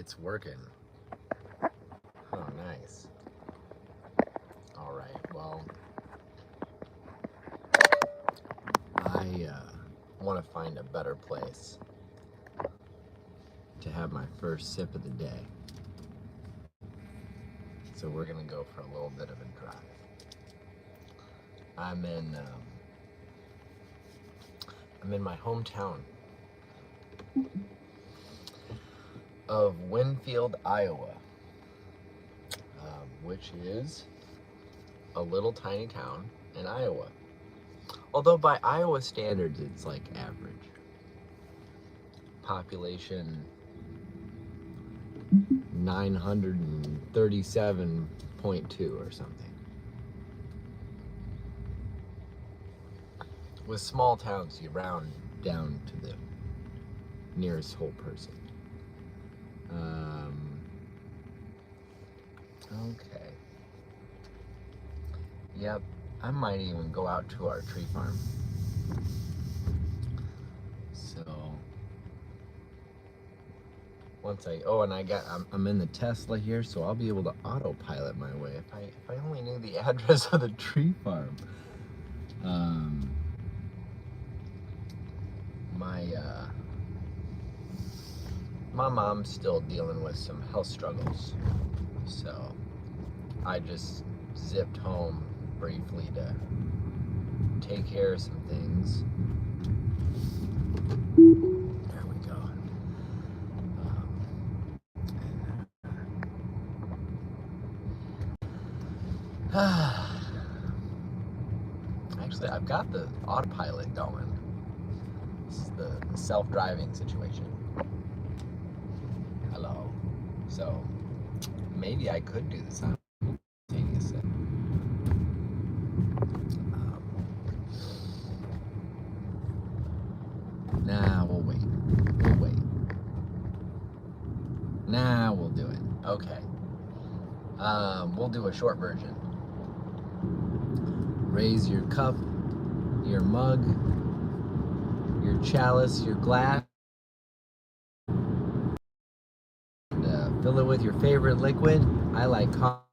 It's working. Oh, nice. All right, well, I want to find a better place to have my first sip of the day. So we're gonna go for a little bit of a drive. I'm in my hometown of Winfield, Iowa, which is a little tiny town in Iowa. Although by Iowa standards, it's like average. Population 937.2 or something. With small towns, you round down to the nearest whole person. Okay. Yep, I might even go out to our tree farm. So once I'm in the Tesla here, so I'll be able to autopilot my way. If I only knew the address of the tree farm. My mom's still dealing with some health struggles, so I just zipped home briefly to take care of some things. There we go. Actually, I've got the autopilot going. This is the self-driving situation. Hello. So maybe I could do this simultaneous. Nah, we'll wait. Nah, we'll do it. Okay. We'll do a short version. Raise your cup, your mug, your chalice, your glass. Fill it with your favorite liquid. I like coffee.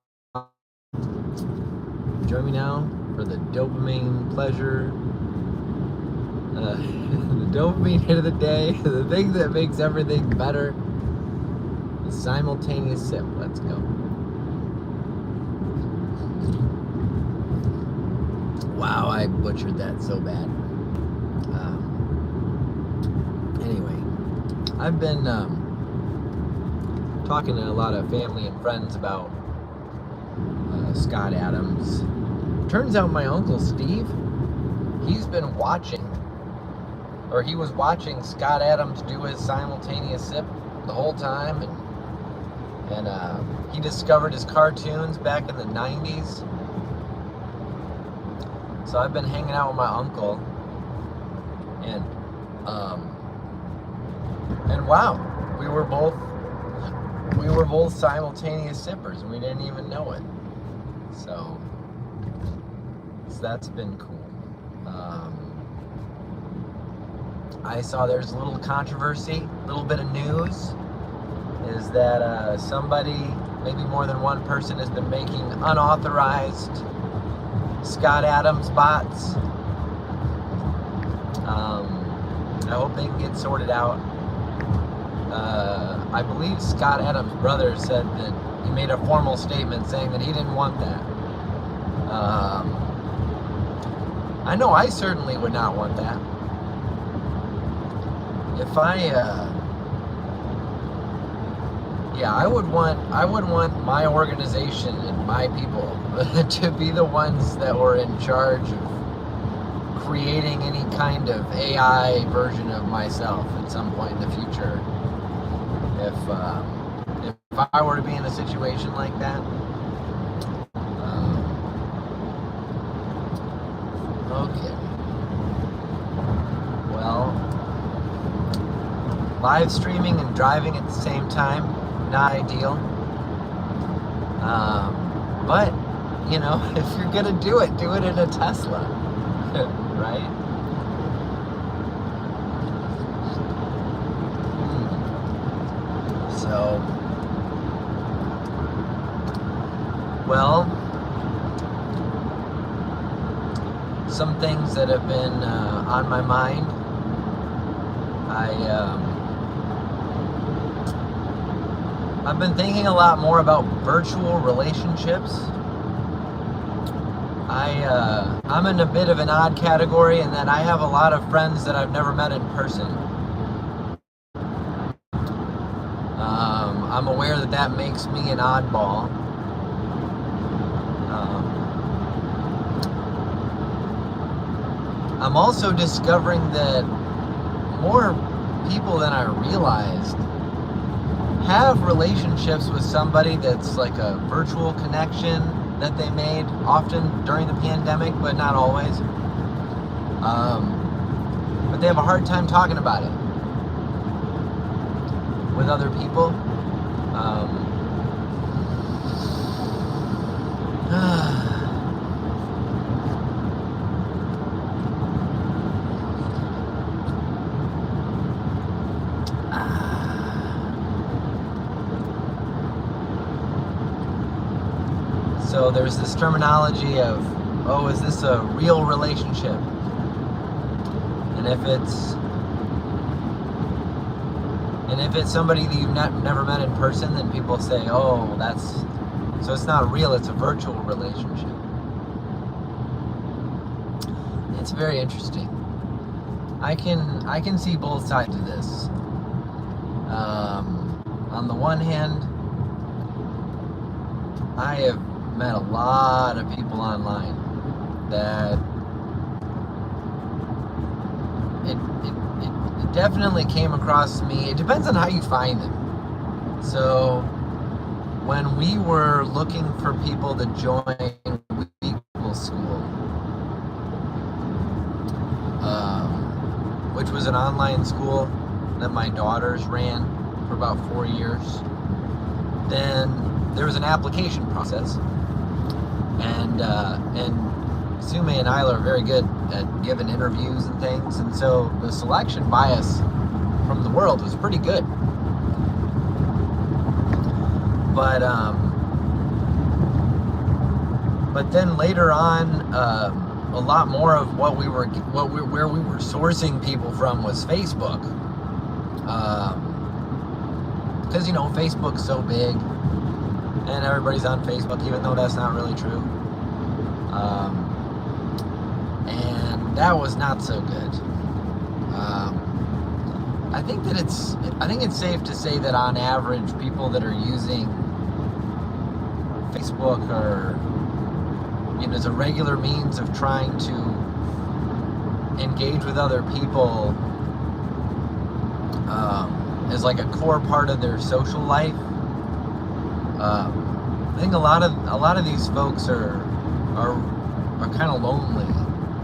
Join me now for the dopamine pleasure. The dopamine hit of the day. The thing that makes everything better. The simultaneous sip. Let's go. Wow, I butchered that so bad. Anyway, I've been talking to a lot of family and friends about Scott Adams. Turns out my uncle Steve, he's been watching, or he was watching Scott Adams do his simultaneous sip the whole time, and he discovered his cartoons back in the 90s. So I've been hanging out with my uncle, and wow, we were both simultaneous sippers, and we didn't even know it. So that's been cool. I saw there's a little controversy, a little bit of news, is that somebody, maybe more than one person, has been making unauthorized Scott Adams bots. I hope they can get sorted out. I believe Scott Adams' brother said that he made a formal statement saying that he didn't want that. I know I certainly would not want that. If I would want my organization and my people to be the ones that were in charge of creating any kind of AI version of myself at some point in the future. If I were to be in a situation like that. Okay. Well, live streaming and driving at the same time, not ideal. But, you know, if you're gonna do it in a Tesla, right? So Well, some things that have been on my mind. I've been thinking a lot more about virtual relationships. I'm in a bit of an odd category in that I have a lot of friends that I've never met in person. I'm aware that that makes me an oddball. I'm also discovering that more people than I realized have relationships with somebody that's like a virtual connection that they made, often during the pandemic, but not always. But they have a hard time talking about it with other people. So there's this terminology of, oh, is this a real relationship? And if it's somebody that you've never met in person, then people say, oh, so it's not real, it's a virtual relationship. It's very interesting. I can see both sides of this. On the one hand, I have met a lot of people online that it definitely came across me. It depends on how you find them. So when we were looking for people to join WEquil School, which was an online school that my daughters ran for about 4 years, then there was an application process. And Sume and Isla are very good at giving interviews and things, and so the selection bias from the world was pretty good. But then later on, a lot more of where we were sourcing people from was Facebook, because Facebook's so big. And everybody's on Facebook, even though that's not really true. And that was not so good. I think it's safe to say that on average, people that are using Facebook are, as a regular means of trying to engage with other people, as like a core part of their social life. I think a lot of these folks are kind of lonely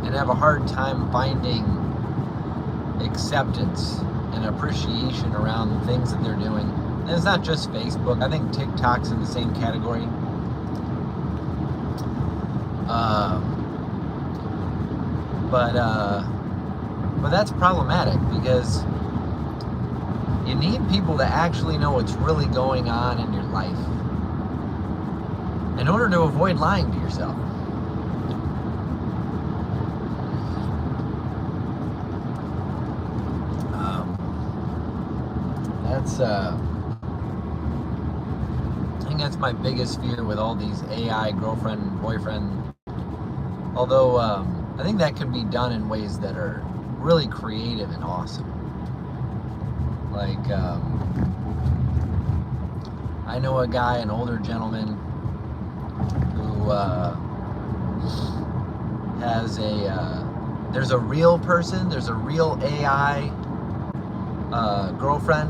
and have a hard time finding acceptance and appreciation around the things that they're doing. And it's not just Facebook. I think TikTok's in the same category. But that's problematic because you need people to actually know what's really going on in your life in order to avoid lying to yourself. I think that's my biggest fear with all these AI girlfriend, boyfriend. Although I think that can be done in ways that are really creative and awesome. Like, I know a guy, an older gentleman, who has there's a real person, there's a real AI girlfriend,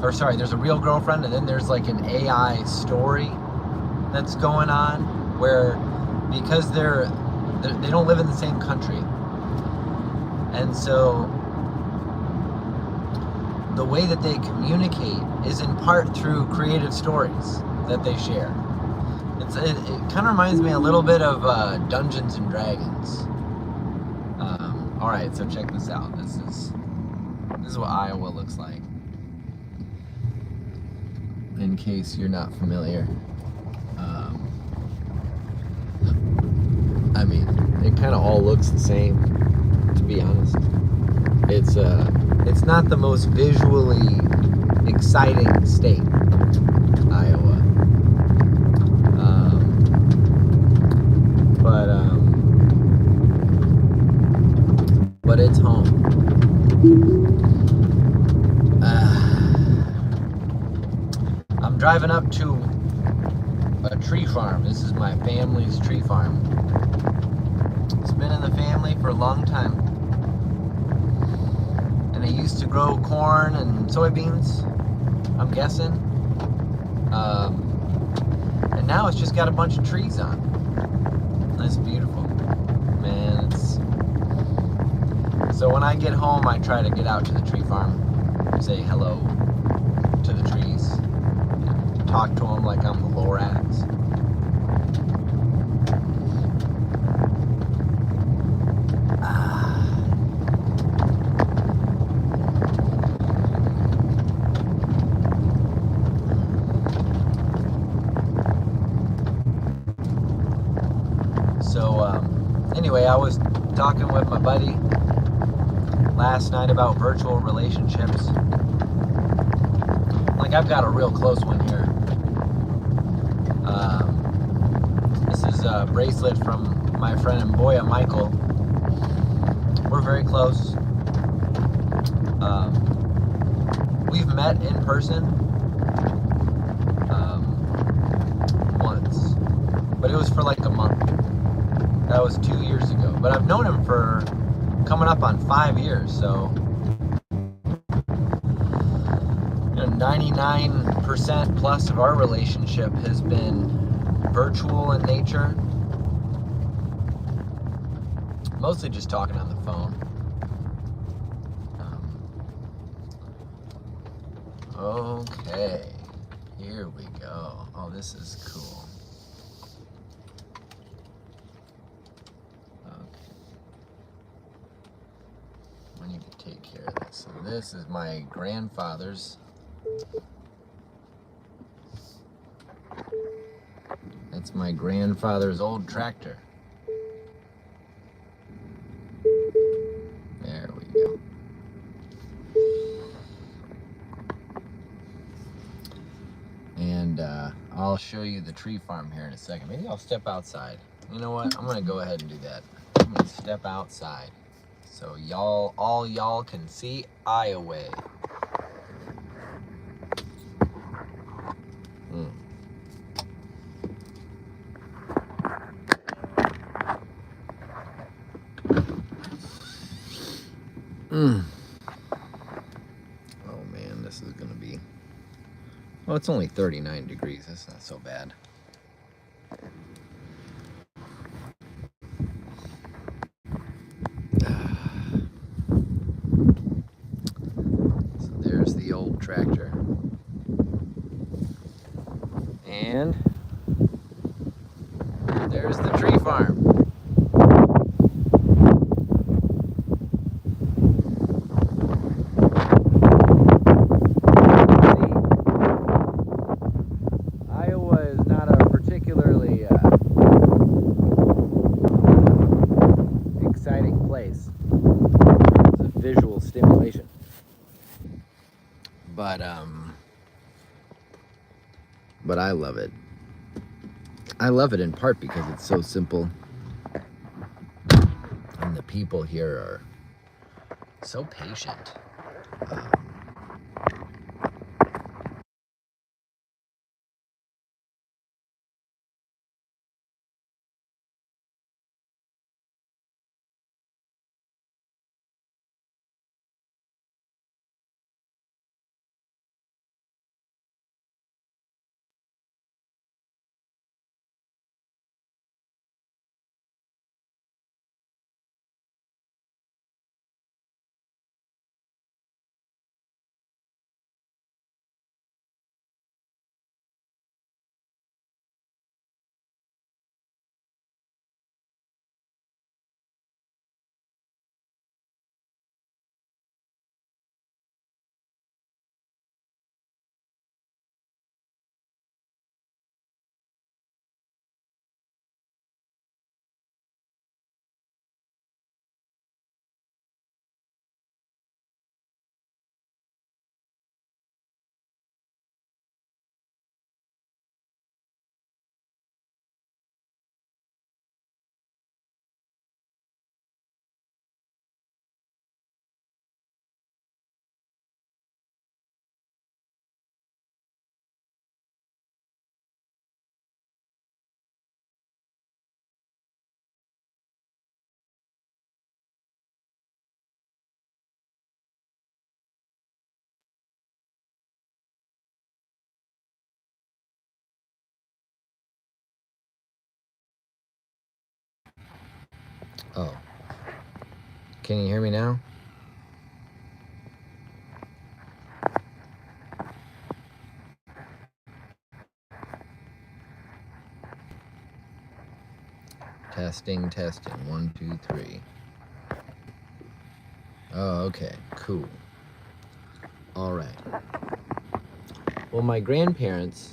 there's a real girlfriend, and then there's like an AI story that's going on where, because they don't live in the same country, and so the way that they communicate is in part through creative stories that they share. It kind of reminds me a little bit of Dungeons and Dragons. All right, so check this out. This is what Iowa looks like. in case you're not familiar. I mean, it kind of all looks the same, to be honest. It's not the most visually exciting state, Iowa. But it's home. I'm driving up to a tree farm. This is my family's tree farm. It's been in the family for a long time. And they used to grow corn and soybeans, I'm guessing. And now it's just got a bunch of trees on. That's beautiful. Man, so when I get home, I try to get out to the tree farm, say hello to the trees, talk to them like I'm the Lorax. Anyway, I was talking with my buddy last night about virtual relationships. Like, I've got a real close one here. This is a bracelet from my friend and boy, Michael. We're very close. We've met in person once, but it was for like a month. That was 2 years ago. But I've known him for coming up on 5 years, so 99% plus of our relationship has been virtual in nature. Mostly just talking on the phone. Okay, here we go. Oh, this is cool. Okay. I need to take care of this. So this is my grandfather's. That's my grandfather's old tractor. There we go. And I'll show you the tree farm here in a second. Maybe I'll step outside. You know what? I'm gonna go ahead and do that. I'm gonna step outside so all y'all can see Iowa. Oh man, this is gonna be. Oh, it's only 39 degrees. That's not so bad. So there's the old tractor. And there's the tree farm. Iowa is not a particularly exciting place. It's a visual stimulation. But I love it. I love it in part because it's so simple. And the people here are so patient. Oh. Can you hear me now? Testing, testing. 1, 2, 3. Oh, okay. Cool. All right. Well, my grandparents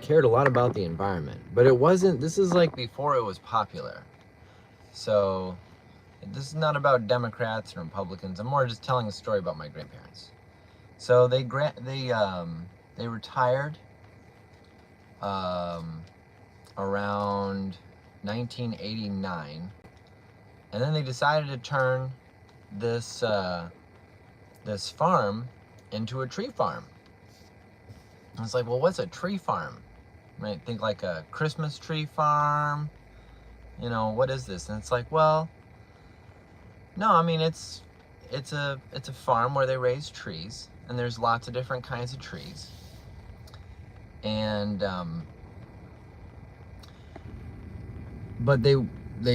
cared a lot about the environment, but it wasn't, this is like before it was popular. So this is not about Democrats and Republicans. I'm more just telling a story about my grandparents. So they retired around 1989, and then they decided to turn this this farm into a tree farm. I was like, well, what's a tree farm? You might think like a Christmas tree farm. You know, what is this? And it's like, well, no, I mean it's a farm where they raise trees, and there's lots of different kinds of trees. And but they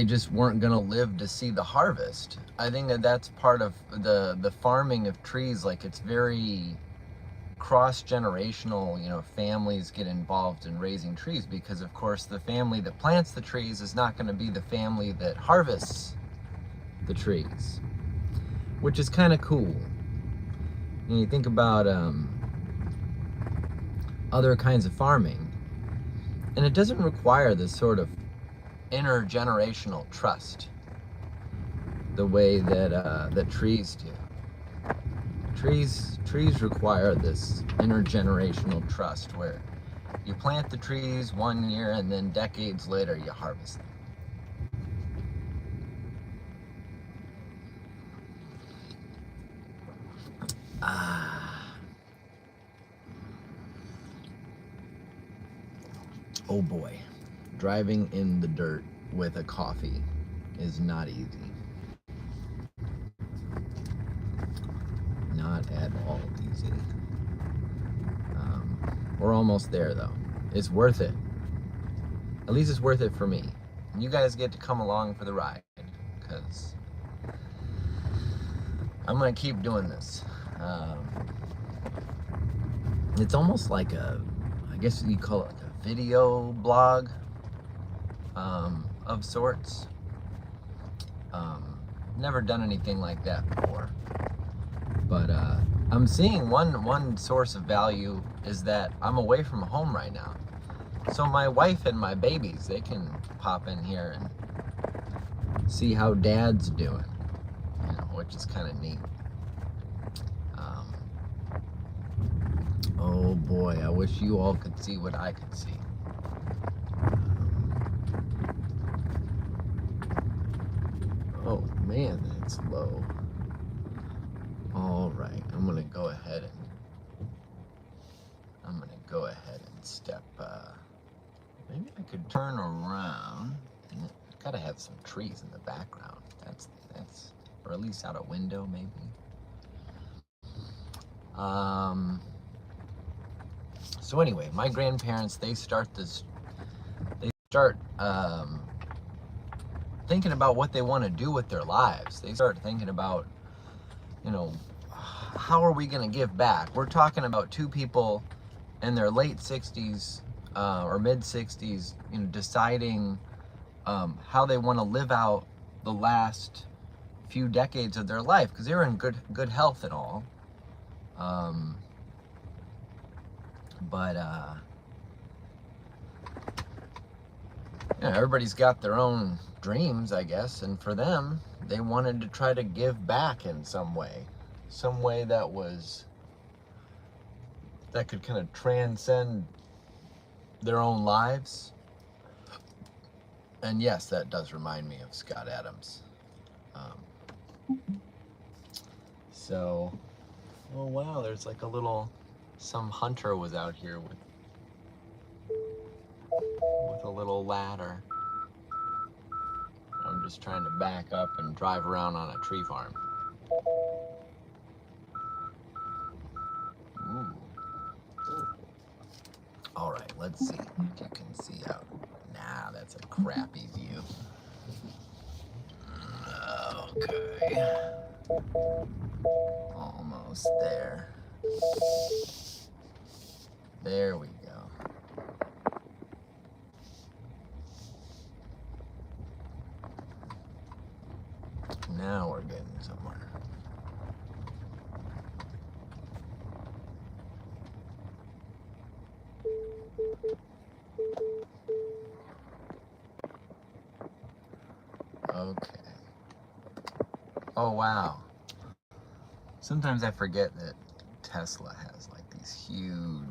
just weren't gonna live to see the harvest. I think that's part of the farming of trees. Like, it's very cross-generational. You know, families get involved in raising trees because, of course, the family that plants the trees is not going to be the family that harvests the trees, which is kind of cool. And you think about other kinds of farming, and it doesn't require this sort of intergenerational trust the way that that trees do. Trees require this intergenerational trust where you plant the trees one year and then decades later you harvest them. Oh boy, driving in the dirt with a coffee is not easy. Not at all easy. We're almost there though. It's worth it. At least it's worth it for me. And you guys get to come along for the ride, because I'm gonna keep doing this. It's almost like I guess you call it like a video blog of sorts. Never done anything like that before. But I'm seeing one source of value is that I'm away from home right now. So my wife and my babies, they can pop in here and see how Dad's doing, you know, which is kind of neat. Oh boy, I wish you all could see what I could see. Oh man, that's low. All right, I'm gonna go ahead and step. Maybe I could turn around. And gotta have some trees in the background. That's, or at least out a window, maybe. So anyway, my grandparents, they start thinking about what they want to do with their lives. They start thinking about, you know, how are we going to give back? We're talking about two people in their late 60s or mid 60s, you know, deciding how they want to live out the last few decades of their life, because they were in good health and all. But you know, everybody's got their own dreams, I guess, and for them, they wanted to try to give back in some way that could kind of transcend their own lives. And yes, that does remind me of Scott Adams. So, oh wow, there's like some hunter was out here with a little ladder. I'm just trying to back up and drive around on a tree farm. Ooh. All right, let's see if you can see out. Nah, that's a crappy view. Okay. Almost there. There we go. Now we're getting somewhere. Okay. Oh, wow. Sometimes I forget that Tesla has like these huge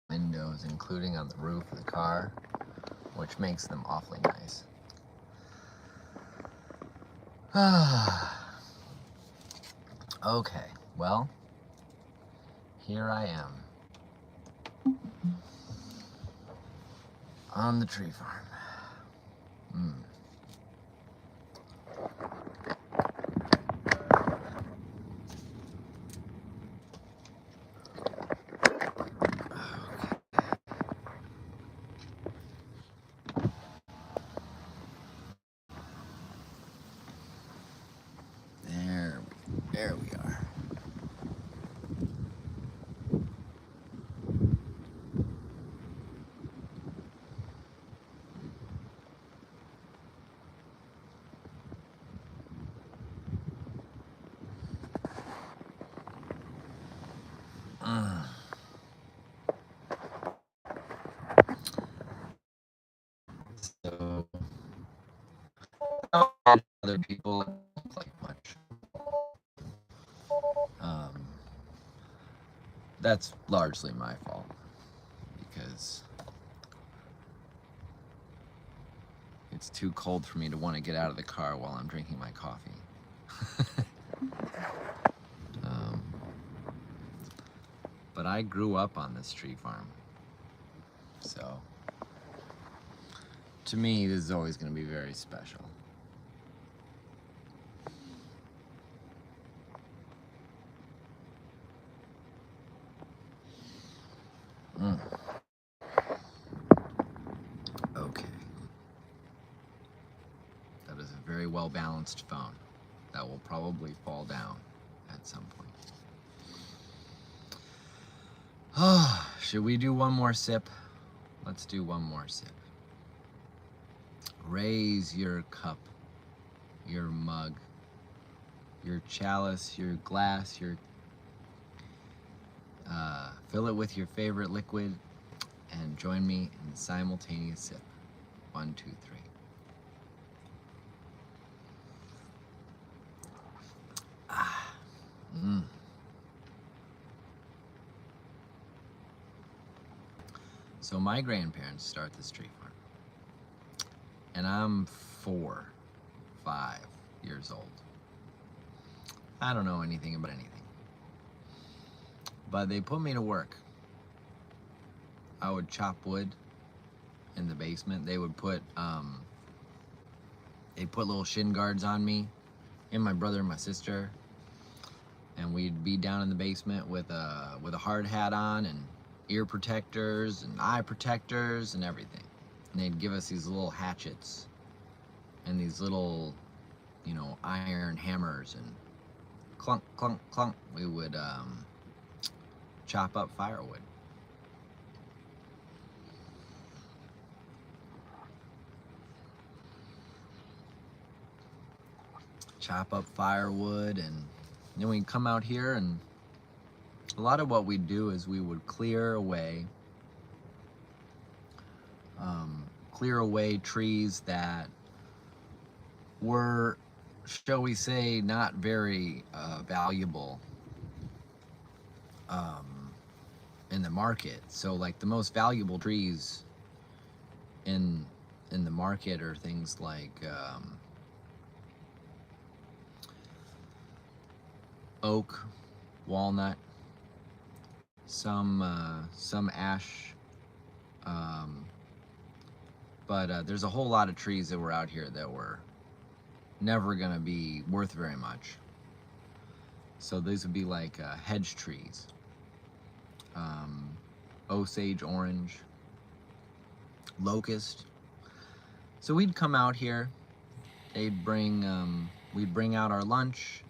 windows, including on the roof of the car, which makes them awfully nice. Okay, well, here I am on the tree farm. There we are. So, other people don't like much. Um, that's largely my fault because it's too cold for me to want to get out of the car while I'm drinking my coffee. But I grew up on this tree farm, so to me this is always going to be very special. Okay. That is a very well balanced phone. That will probably fall down at some point. Should we do one more sip? Let's do one more sip. Raise your cup, your mug, your chalice, your glass, fill it with your favorite liquid, and join me in the simultaneous sip. 1, 2, 3. So my grandparents start this tree farm, and I'm 4, 5 years old. I don't know anything about anything, but they put me to work. I would chop wood in the basement. They would put little shin guards on me and my brother and my sister, and we'd be down in the basement with a hard hat on and ear protectors and eye protectors and everything. And they'd give us these little hatchets and these little, iron hammers, and clunk, clunk, clunk, we would chop up firewood. Chop up firewood, and then we'd come out here, and a lot of what we'd do is we would clear away trees that were, shall we say, not very valuable in the market. So like the most valuable trees in the market are things like oak, walnut, some ash, but there's a whole lot of trees that were out here that were never gonna be worth very much. So these would be like hedge trees, Osage orange, locust. So we'd come out here, they'd bring we'd bring out our lunch,